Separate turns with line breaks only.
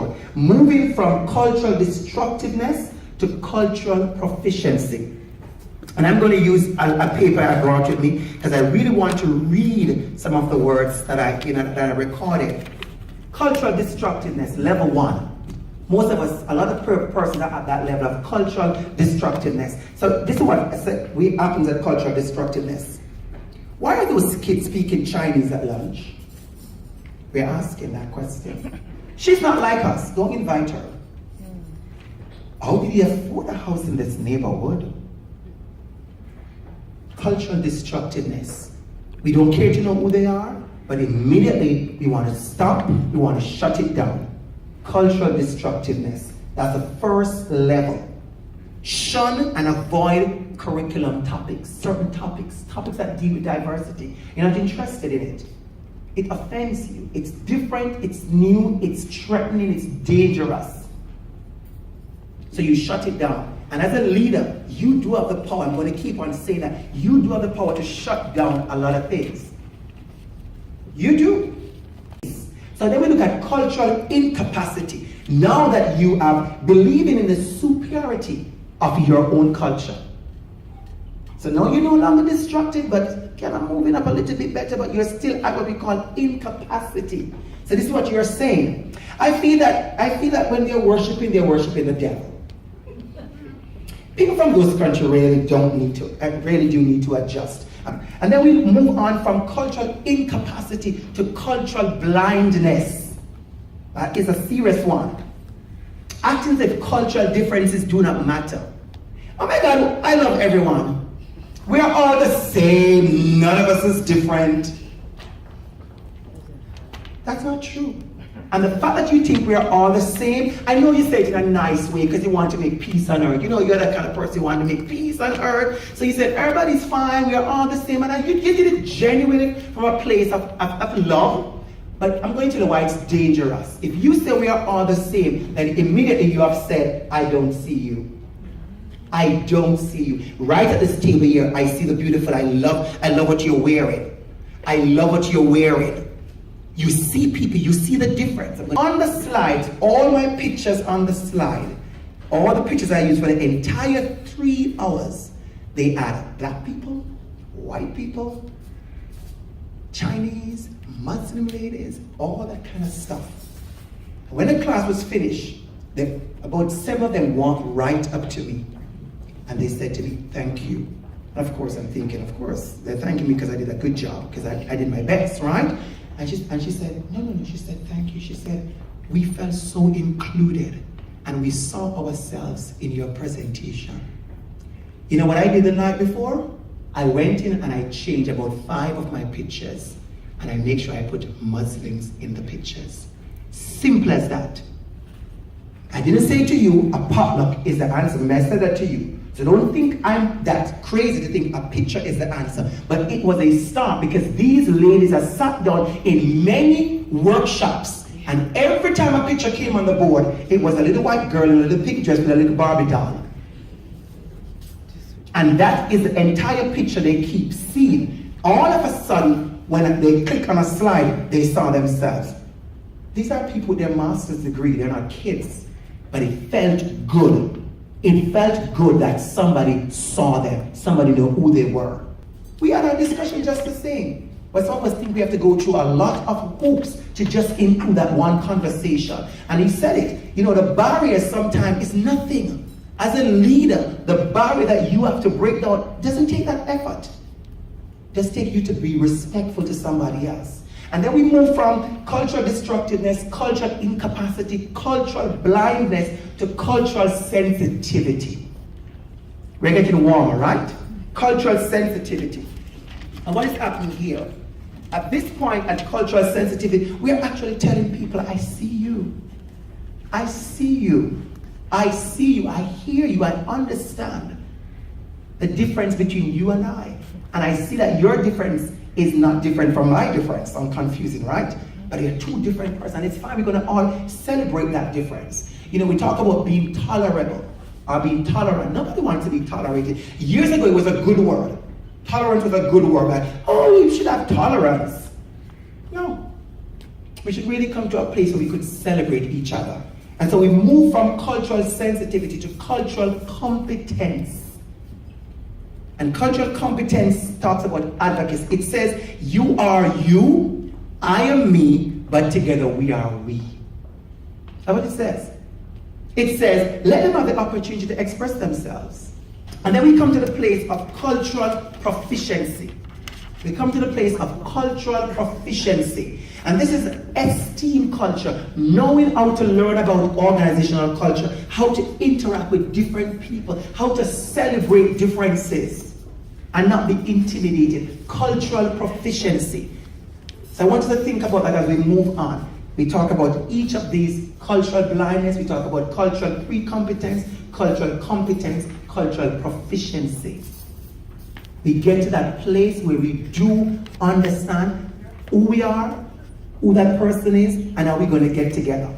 about moving from cultural destructiveness to cultural proficiency. And I'm going to use a paper I brought with me because I really want to read some of the words that I recorded. Cultural destructiveness, level 1. Most of us, a lot of persons are at that level of cultural destructiveness. So this is what I said, we happens at cultural destructiveness. Why are those kids speaking Chinese at lunch? We're asking that question. She's not like us, don't invite her. How did he afford a house in this neighborhood? Cultural destructiveness. We don't care to know who they are, but immediately we want to stop, we want to shut it down. Cultural destructiveness. That's the first level. Shun and avoid curriculum topics, certain topics that deal with diversity. You're not interested in it. It offends you. It's different, it's new, it's threatening, it's dangerous. So you shut it down. And as a leader, you do have the power. I'm going to keep on saying that. You do have the power to shut down a lot of things. You do. So then we look at cultural incapacity. Now that you are believing in the superiority of your own culture. So now you're no longer destructive, but kind of moving up a little bit better, but you're still at what we call incapacity. So this is what you're saying. I feel that when they're worshiping the devil. People from those countries really do need to adjust. And then we move on from cultural incapacity to cultural blindness. That is a serious one. Acting as if cultural differences do not matter. Oh my God, I love everyone. We are all the same. None of us is different. That's not true. And the fact that you think we are all the same, I know you say it in a nice way because you want to make peace on earth. You know, you're that kind of person who want to make peace on earth. So you said, everybody's fine, we are all the same. And you did it genuinely from a place of love. But I'm going to know why it's dangerous. If you say we are all the same, then immediately you have said, I don't see you. I don't see you. Right at this table here, I see the beautiful. I love what you're wearing. I love what you're wearing. You see people, you see the difference. On the slides, all my pictures on the slide, all the pictures I used for the entire 3 hours, they add black people, white people, Chinese, Muslim ladies, all that kind of stuff. When the class was finished, about 7 of them walked right up to me and they said to me, thank you. And of course, I'm thinking, of course, they're thanking me because I did a good job, because I did my best, right? And she said, no, she said, thank you. She said, we felt so included and we saw ourselves in your presentation. You know what I did the night before? I went in and I changed about 5 of my pictures and I make sure I put Muslims in the pictures. Simple as that. I didn't say to you, a potluck is the answer. I said that to you. So don't think I'm that crazy to think a picture is the answer. But it was a start because these ladies have sat down in many workshops and every time a picture came on the board, it was a little white girl in a little pink dress with a little Barbie doll. And that is the entire picture they keep seeing. All of a sudden, when they click on a slide, they saw themselves. These are people with their master's degree, they're not kids. But it felt good. It felt good that somebody saw them, somebody knew who they were. We had our discussion just the same. But some of us think we have to go through a lot of hoops to just include that one conversation. And he said it, you know, the barrier sometimes is nothing. As a leader, the barrier that you have to break down doesn't take that effort. It just takes you to be respectful to somebody else. And then we move from cultural destructiveness, cultural incapacity, cultural blindness to cultural sensitivity. We're getting warmer, right? Cultural sensitivity. And what is happening here? At this point at cultural sensitivity, we're actually telling people, I see you. I see you. I see you. I hear you. I understand the difference between you and I. And I see that your difference is not different from my difference. Sounds confusing, right? But they're 2 different persons. It's fine. We're going to all celebrate that difference. You know, we talk about being tolerable or being tolerant. Nobody wants to be tolerated. Years ago, it was a good word. Tolerance was a good word. Like, oh, you should have tolerance. No. We should really come to a place where we could celebrate each other. And so we move from cultural sensitivity to cultural competence. And cultural competence talks about advocacy. It says, you are you, I am me, but together we are we. That's what it says. It says, let them have the opportunity to express themselves. And then we come to the place of cultural proficiency. We come to the place of cultural proficiency. And this is esteem culture, knowing how to learn about organizational culture, how to interact with different people, how to celebrate differences and not be intimidated. Cultural proficiency. So I want you to think about that as we move on. We talk about each of these: cultural blindness, we talk about cultural pre-competence, cultural competence, cultural proficiency. We get to that place where we do understand who we are, who that person is, and how we're going to get together.